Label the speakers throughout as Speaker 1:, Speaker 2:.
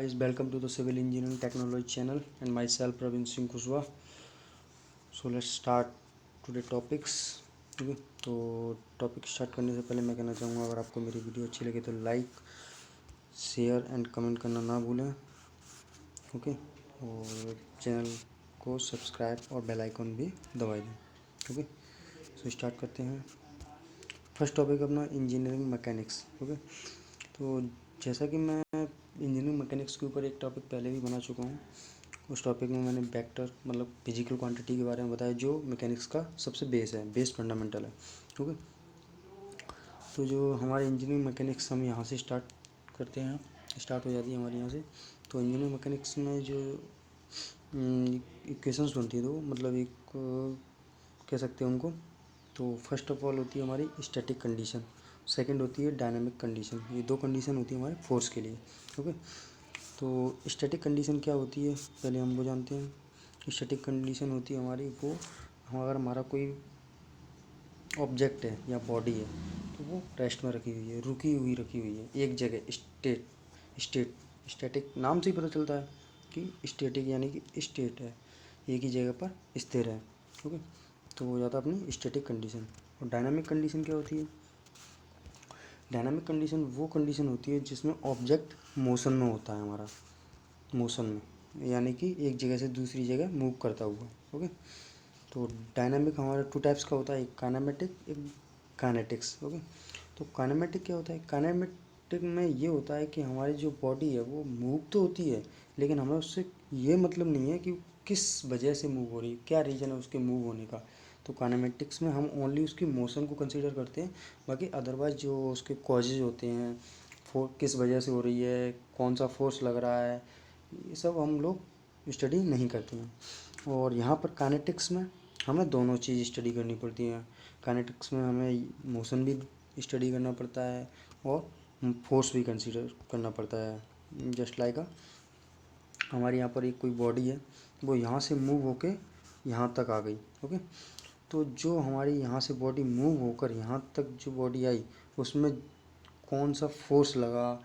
Speaker 1: guys, welcome to the Civil Engineering Technology channel and myself Praveen Singh Kushwaha. So let's start today topics. ठीक है, तो topic start करने से पहले मैं कहना चाहूँगा, अगर आपको मेरी वीडियो अच्छी लगे तो लाइक शेयर एंड कमेंट करना ना भूलें. ओके, और चैनल को सब्सक्राइब और बेल आइकन भी दबा दें. ओके, सो स्टार्ट करते हैं. फर्स्ट टॉपिक अपना इंजीनियरिंग मैकेनिक्स. ओके, तो जैसा कि मैं इंजीनियरिंग मैकेनिक्स के ऊपर एक टॉपिक पहले भी बना चुका हूँ. उस टॉपिक में मैंने वेक्टर मतलब फिजिकल क्वांटिटी के बारे में बताया, जो मैकेनिक्स का सबसे बेस फंडामेंटल है. ओके, तो जो हमारे इंजीनियरिंग मैकेनिक्स हम यहाँ से स्टार्ट करते हैं, स्टार्ट हो जाती है हमारे यहाँ से. तो इंजीनियरिंग मैकेनिक्स में जो इक्वेशंस बनती है, तो मतलब एक कह सकते हैं उनको. तो फर्स्ट ऑफ ऑल होती है हमारी स्टैटिक कंडीशन, सेकंड होती है डायनामिक कंडीशन. ये दो कंडीशन होती है हमारे फोर्स के लिए. ओके, तो स्टैटिक कंडीशन क्या होती है पहले हम वो जानते हैं. स्टैटिक कंडीशन होती है हमारी वो, अगर हमारा कोई ऑब्जेक्ट है या बॉडी है तो वो रेस्ट में रखी हुई है, रखी हुई है एक जगह. स्टैटिक नाम से ही पता चलता है कि स्टैटिक यानी कि स्टेट है, एक ही जगह पर स्थिर है. ओके, तो वो जाता है अपनी स्टैटिक कंडीशन. और डायनामिक कंडीशन क्या होती है? डायनामिक कंडीशन वो कंडीशन होती है जिसमें ऑब्जेक्ट मोशन में होता है, हमारा मोशन में, यानी कि एक जगह से दूसरी जगह मूव करता हुआ. ओके, तो डायनामिक हमारा टू टाइप्स का होता है, एक काइनेमेटिक, एक काइनेटिक्स. ओके, तो काइनेमेटिक क्या होता है? काइनेमेटिक में ये होता है कि हमारी जो बॉडी है वो मूव तो होती है, लेकिन हमें उससे ये मतलब नहीं है कि किस वजह से मूव हो रही है, क्या रीज़न है उसके मूव होने का. तो काइनेमेटिक्स में हम ओनली उसकी मोशन को कंसीडर करते हैं, बाकी अदरवाइज जो उसके कॉजेज होते हैं, किस वजह से हो रही है, कौन सा फोर्स लग रहा है, ये सब हम लोग स्टडी नहीं करते हैं. और यहाँ पर काइनेटिक्स में हमें दोनों चीज़ स्टडी करनी पड़ती हैं. काइनेटिक्स में हमें मोशन भी स्टडी करना पड़ता है और फोर्स भी कंसीडर करना पड़ता है. जस्ट लाइक हमारे यहाँ पर एक कोई बॉडी है, वो यहाँ से मूव होके यहाँ तक आ गई. ओके, तो जो हमारी यहाँ से बॉडी मूव होकर यहाँ तक जो बॉडी आई, उसमें कौन सा फोर्स लगा,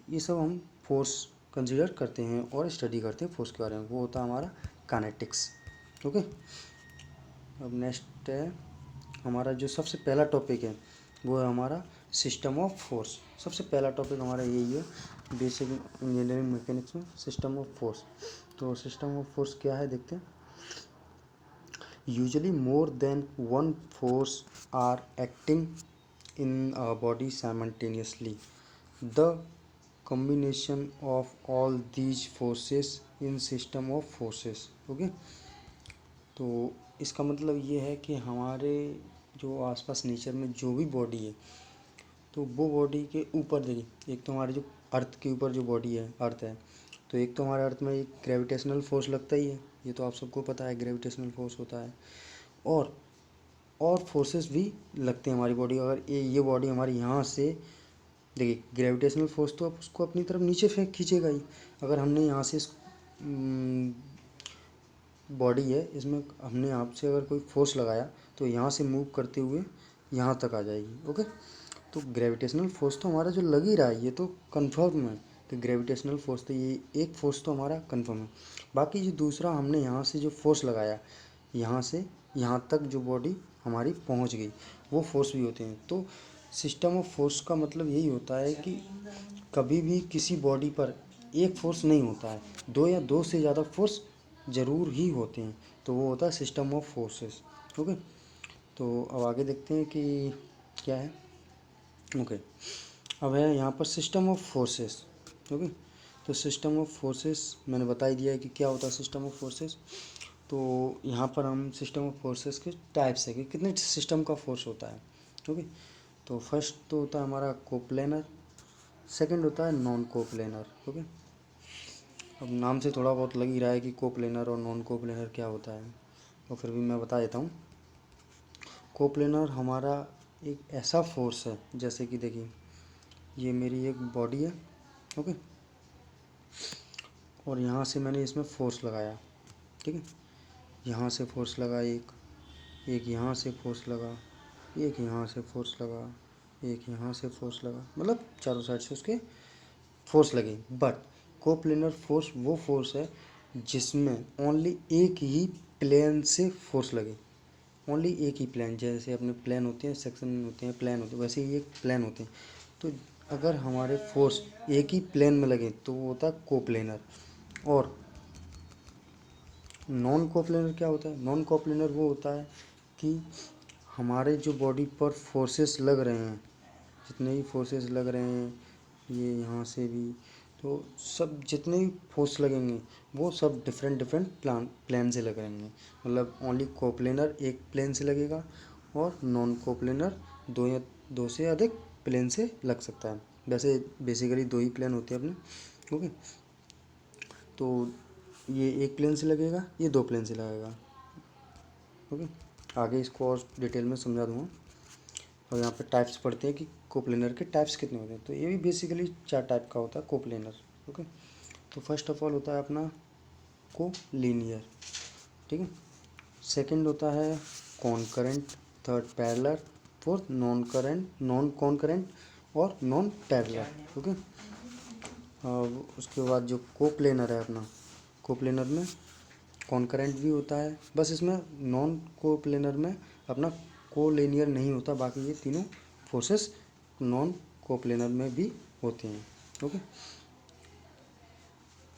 Speaker 1: ये सब हम फोर्स कंसीडर करते हैं और स्टडी करते हैं फोर्स के बारे में. वो होता है हमारा काइनेटिक्स. ओके, अब नेक्स्ट है हमारा जो सबसे पहला टॉपिक है, वो है हमारा सिस्टम ऑफ फोर्स. सबसे पहला टॉपिक हमारा यही है बेसिक इंजीनियरिंग मैकेनिक्स में, सिस्टम ऑफ फोर्स. तो सिस्टम ऑफ फोर्स क्या है देखते हैं. Usually more than one force are acting in a body simultaneously. The combination of all these forces in system of forces. Okay, तो इसका मतलब ये है कि हमारे जो आसपास नेचर में जो भी बॉडी है, तो वो बॉडी के ऊपर देखिए, एक तो हमारे जो अर्थ के ऊपर जो बॉडी है, अर्थ है, तो एक तो हमारे अर्थ में एक ग्रेविटेशनल फोर्स लगता ही है, ये तो आप सबको पता है, ग्रेविटेशनल फोर्स होता है. और फोर्सेस भी लगते हैं हमारी बॉडी. अगर ये बॉडी हमारी यहाँ से देखिए, ग्रेविटेशनल फोर्स तो आप उसको अपनी तरफ नीचे फेंक खींचेगा ही. अगर हमने यहाँ से बॉडी है, इसमें हमने यहाँ से अगर कोई फोर्स लगाया तो यहाँ से मूव करते हुए यहाँ तक आ जाएगी. ओके, तो ग्रेविटेशनल फोर्स तो हमारा जो लग ही रहा है, ये तो कंफर्म है कि ग्रेविटेशनल फोर्स, तो ये एक फोर्स तो हमारा कंफर्म है. बाकी जो दूसरा हमने यहाँ से जो फोर्स लगाया, यहाँ से यहाँ तक जो बॉडी हमारी पहुँच गई, वो फोर्स भी होते हैं. तो सिस्टम ऑफ फोर्स का मतलब यही होता है कि कभी भी किसी बॉडी पर एक फोर्स नहीं होता है, दो या दो से ज़्यादा फोर्स ज़रूर ही होते हैं. तो वो होता है सिस्टम ऑफ फोर्सेस. ओके, तो अब आगे देखते हैं कि क्या है. ओके, अब है यहाँ पर सिस्टम ऑफ फोर्सेस. ओके, तो सिस्टम ऑफ फोर्सेस मैंने बता ही दिया है कि क्या होता है सिस्टम ऑफ फोर्सेस. तो यहाँ पर हम सिस्टम ऑफ फोर्सेस के टाइप्स है कि कितने सिस्टम का फोर्स होता है. ओके, तो फर्स्ट तो होता है हमारा कोप्लेनर, सेकंड होता है नॉन कोप्लेनर. ओके, अब नाम से थोड़ा बहुत लग ही रहा है कि कोप्लेनर और नॉन कोप्लेनर क्या होता है, तो फिर भी मैं बता देता हूँ. कोप्लेनर हमारा एक ऐसा फोर्स है, जैसे कि देखिए ये मेरी एक बॉडी है. ओके, और यहाँ से मैंने इसमें फोर्स लगाया. ठीक है, यहाँ से फोर्स लगा, एक यहाँ से फोर्स लगा, एक यहाँ से फोर्स लगा, एक यहाँ से फोर्स लगा, मतलब चारों साइड से उसके फोर्स लगे. बट कोप्लेनर फोर्स वो फोर्स है जिसमें ओनली एक ही प्लेन से फोर्स लगे, ओनली एक ही प्लेन। जैसे अपने प्लेन होते हैं, सेक्शन होते हैं, प्लेन होते हैं, वैसे ही एक प्लेन होते हैं। तो अगर हमारे फोर्स एक ही प्लेन में लगे तो वो होता है कोप्लेनर। और नॉन कोप्लेनर क्या होता है? नॉन कोप्लेनर वो होता है कि हमारे जो बॉडी पर फोर्सेस लग रहे हैं, जितने भी फोर्सेस लग रहे हैं, ये यहाँ से भी, तो सब जितने भी फोर्स लगेंगे वो सब डिफरेंट डिफरेंट प्लेन से लगेंगे। मतलब ओनली कोप्लेनर एक प्लेन से लगेगा और नॉन कोप्लेनर दो या दो से अधिक प्लेन से लग सकता है। वैसे बेसिकली दो ही प्लेन होते हैं अपने। ओके, तो ये एक प्लेन से लगेगा, ये दो प्लेन से लगेगा। ओके, आगे इसको और डिटेल में समझा दूँगा। और यहाँ पे टाइप्स पढ़ते हैं कि कोप्लेनर के टाइप्स कितने होते हैं। तो ये भी बेसिकली 4 टाइप का होता है कोप्लेनर। ओके, तो फर्स्ट ऑफ ऑल होता है अपना कोलिनियर, ठीक है। सेकंड होता है कॉनकरेंट, थर्ड पैरेलल, फोर्थ नॉन कॉनकरेंट और नॉन पैरेलल। ओके, उसके बाद जो कोप्लेनर है अपना, कोप्लेनर में कॉनकरेंट भी होता है, बस इसमें नॉन कोप्लेनर में अपना कोलिनियर नहीं होता। बाकी ये तीनों फोर्सेस नॉन कोप्लेनर में भी होते हैं। ओके,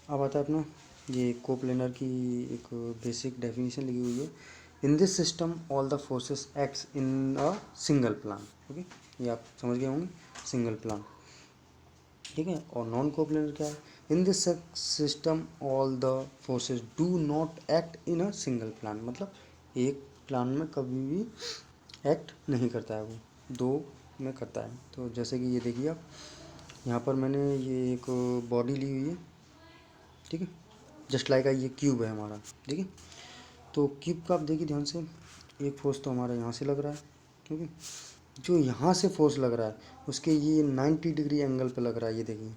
Speaker 1: अब आता है अपना ये कोप्लेनर की एक बेसिक डेफिनेशन लिखी हुई है। In this system all the forces acts in a single plan. Okay, ये आप समझ गए होंगे, सिंगल प्लान, ठीक है। और नॉन कोप्लेनर क्या है? In this system all the forces do not act in a single plan. मतलब एक प्लान में कभी भी एक्ट नहीं करता है, वो दो में करता है। तो जैसे कि ये देखिए आप, यहाँ पर मैंने ये एक बॉडी ली हुई है, ठीक है, जस्ट लाइक ये क्यूब है हमारा, ठीक है। तो क्यूब का आप देखिए ध्यान से, एक फोर्स तो हमारा यहाँ से लग रहा है, ठीक है। जो यहाँ से फोर्स लग रहा है उसके ये 90 डिग्री एंगल पे लग रहा है। ये देखिए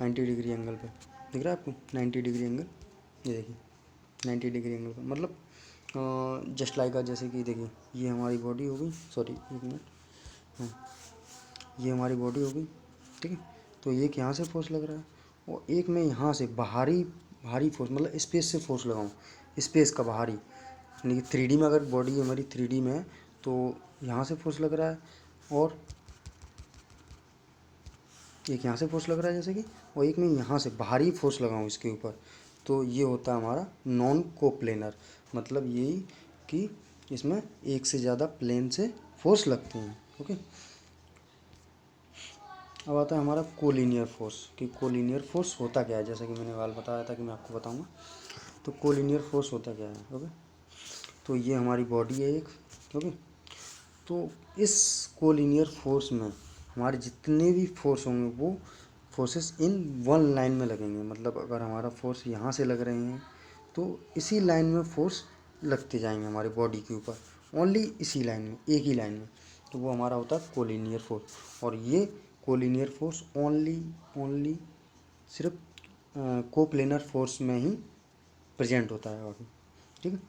Speaker 1: 90 डिग्री एंगल पे दिख रहा है आपको, 90 डिग्री एंगल, ये देखिए 90 डिग्री एंगल पे। मतलब जस्ट लाइक जैसे कि देखिए ये हमारी बॉडी हो गई, सॉरी एक मिनट, हाँ, ये हमारी बॉडी हो गई, ठीक है। तो एक यहाँ से फोर्स लग रहा है और एक मैं यहाँ से भारी भारी फोर्स, मतलब स्पेस से फोर्स लगाऊँ, स्पेस का बाहरी, यानी कि 3D में अगर बॉडी हमारी 3D में है तो यहाँ से फोर्स लग रहा है और एक यहाँ से फोर्स लग रहा है जैसे कि, और एक मैं यहाँ से बाहरी फोर्स लगाऊँ इसके ऊपर, तो ये होता है हमारा नॉन कोप्लेनर। मतलब यही कि इसमें एक से ज़्यादा प्लेन से फोर्स लगते हैं। ओके, अब आता है हमारा कोलिनियर फोर्स, कि कोलिनियर फोर्स होता क्या है। जैसा कि मैंने वाल बताया था कि मैं आपको बताऊंगा, तो कोलिनियर फोर्स होता क्या है। ओके, तो ये हमारी बॉडी है एक, ओके। तो इस कोलिनियर फोर्स में हमारे जितने भी फोर्स होंगे वो फोर्सेस इन वन लाइन में लगेंगे। मतलब अगर हमारा फोर्स यहाँ से लग रहे हैं तो इसी लाइन में फोर्स लगते जाएंगे हमारी बॉडी के ऊपर, ओनली इसी लाइन में, एक ही लाइन में। तो वो हमारा होता है कोलिनियर फोर्स। और ये कोलिनियर फोर्स ओनली सिर्फ कोप्लेनर फोर्स में ही प्रेजेंट होता है बाकी, ठीक है।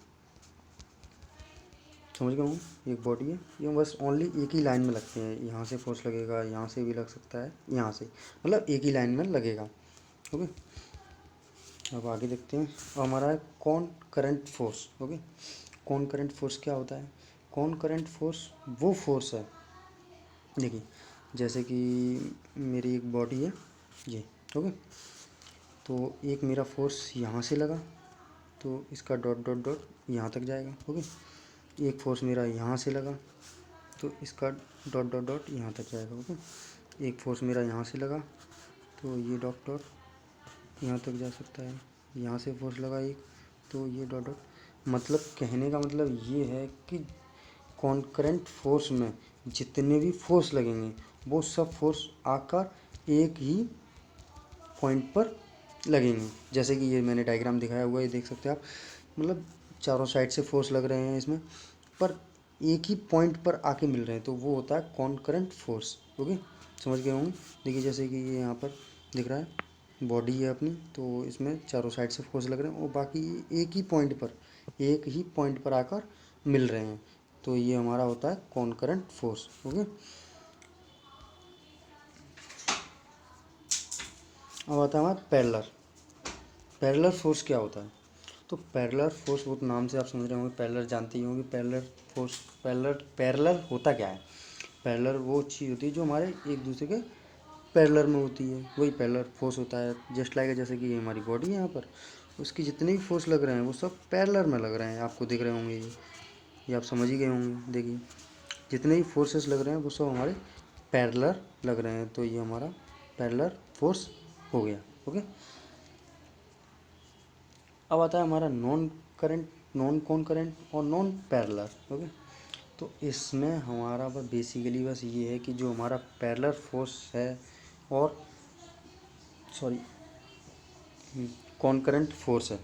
Speaker 1: समझ गया हूँ, एक बॉडी है, ये बस ओनली एक ही लाइन में लगते हैं। यहाँ से फोर्स लगेगा, यहाँ से भी लग सकता है, यहाँ से, मतलब एक ही लाइन में लगेगा। ओके, अब आगे देखते हैं। अब हमारा है कौन करंट फोर्स। ओके, कौन करंट फोर्स क्या होता है? कौन करंट फोर्स वो फोर्स है, देखिए जैसे कि मेरी एक बॉडी है ये, ओके। तो एक मेरा फोर्स यहाँ से लगा तो इसका डॉट डॉट डॉट यहाँ तक जाएगा। ओके, एक फोर्स मेरा यहाँ से लगा तो इसका डॉट डॉट डॉट यहाँ तक जाएगा। ओके, एक फोर्स मेरा यहाँ से लगा तो ये डॉट डॉट यहाँ तक जा सकता है। यहाँ से फोर्स लगा एक तो ये डॉट डॉट। मतलब कहने का मतलब ये है कि कॉन्करेंट फोर्स में जितने भी फोर्स लगेंगे वो सब फोर्स आकर एक ही पॉइंट पर लगेंगे। जैसे कि ये मैंने डायग्राम दिखाया हुआ है, ये देख सकते हैं आप। मतलब चारों साइड से फोर्स लग रहे हैं इसमें, पर एक ही पॉइंट पर आके मिल रहे हैं, तो वो होता है कॉन्करेंट फोर्स। ओके, समझ गए होंगे। देखिए जैसे कि ये यहाँ पर दिख रहा है, बॉडी है अपनी, तो इसमें चारों साइड से फोर्स लग रहे हैं और बाकी एक ही पॉइंट पर आकर मिल रहे हैं, तो ये हमारा होता है कॉन्करेंट फोर्स। ओके, अब आता है हमारा पैरेलल। पैरेलल फोर्स क्या होता है? तो पैरेलल फोर्स, वो नाम से आप समझ रहे होंगे, पैरेलल जानते ही होंगे। पैरेलल फोर्स, पैरेलल होता क्या है? पैरेलल वो चीज़ होती है जो हमारे एक दूसरे के पैरेलल में होती है, वही पैरेलल फोर्स होता है। जस्ट लाइक जैसे कि ये हमारी बॉडी है यहाँ पर, उसकी जितने भी फोर्स लग रहे हैं वो सब पैरेलल में लग रहे हैं, आपको दिख रहे होंगे ये आप समझ ही गए होंगे। देखिए जितने भी फोर्सेस लग रहे हैं वो सब हमारे पैरेलल लग रहे हैं, तो ये हमारा पैरेलल फोर्स हो गया। ओके, अब आता है हमारा नॉन करंट, नॉन कॉनकरेंट और नॉन पैरेलल। ओके, तो इसमें हमारा बस बेसिकली बस ये है कि जो हमारा पैरेलल फोर्स है और सॉरी कॉनकरेंट फोर्स है,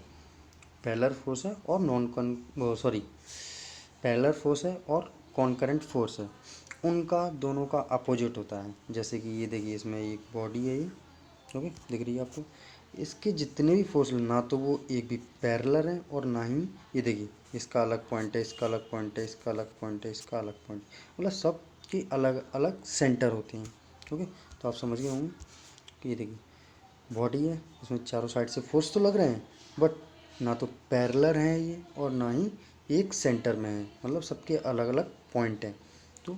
Speaker 1: पैरेलल फोर्स है और non con sorry parallel force है और कॉनकरेंट फोर्स है, उनका दोनों का अपोजिट होता है। जैसे कि ये देखिए इसमें एक बॉडी है ये, ओके दिख रही है आपको, इसके जितने भी फोर्स ना तो वो एक भी पैरेलल है और ना ही ये देखिए इसका अलग पॉइंट है, इसका अलग पॉइंट है, इसका अलग पॉइंट है, इसका अलग पॉइंट, मतलब सब के अलग अलग सेंटर होते हैं। ओके, तो आप समझ गए होंगे कि ये देखिए बॉडी है, इसमें चारों साइड से फोर्स तो लग रहे हैं, बट ना तो पैरेलल हैं ये और ना ही एक सेंटर में है, मतलब सबके अलग अलग पॉइंट हैं। तो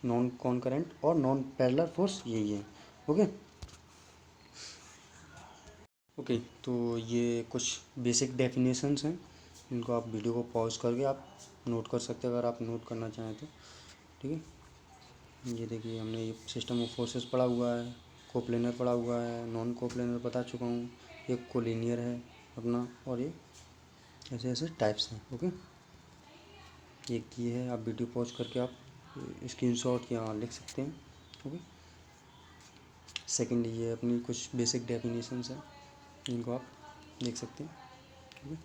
Speaker 1: नॉन कॉनकरेंट और नॉन पैरेलल फोर्स यही है। ओके ओके, तो ये कुछ बेसिक डेफिनेशंस हैं, इनको आप वीडियो को पॉज करके आप नोट कर सकते हैं अगर आप नोट करना चाहें तो। ठीक है, ये देखिए हमने ये सिस्टम ऑफ फोर्सेस पढ़ा हुआ है, कोप्लेनर पढ़ा हुआ है, नॉन कोप्लेनर बता चुका हूँ, एक कोलिनियर है अपना, और ये ऐसे ऐसे टाइप्स हैं। ओके, एक ये है, आप वीडियो पॉज करके आप स्क्रीनशॉट यहाँ लिख सकते हैं। ओके, सेकंड ये अपनी कुछ बेसिक डेफिनेशंस हैं, इनको आप देख सकते हैं। ओके,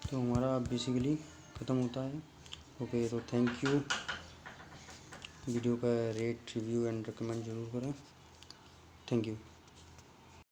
Speaker 1: तो हमारा बेसिकली ख़त्म होता है। ओके, तो थैंक यू, वीडियो का रेट रिव्यू एंड रिकमेंड जरूर करें। Thank you.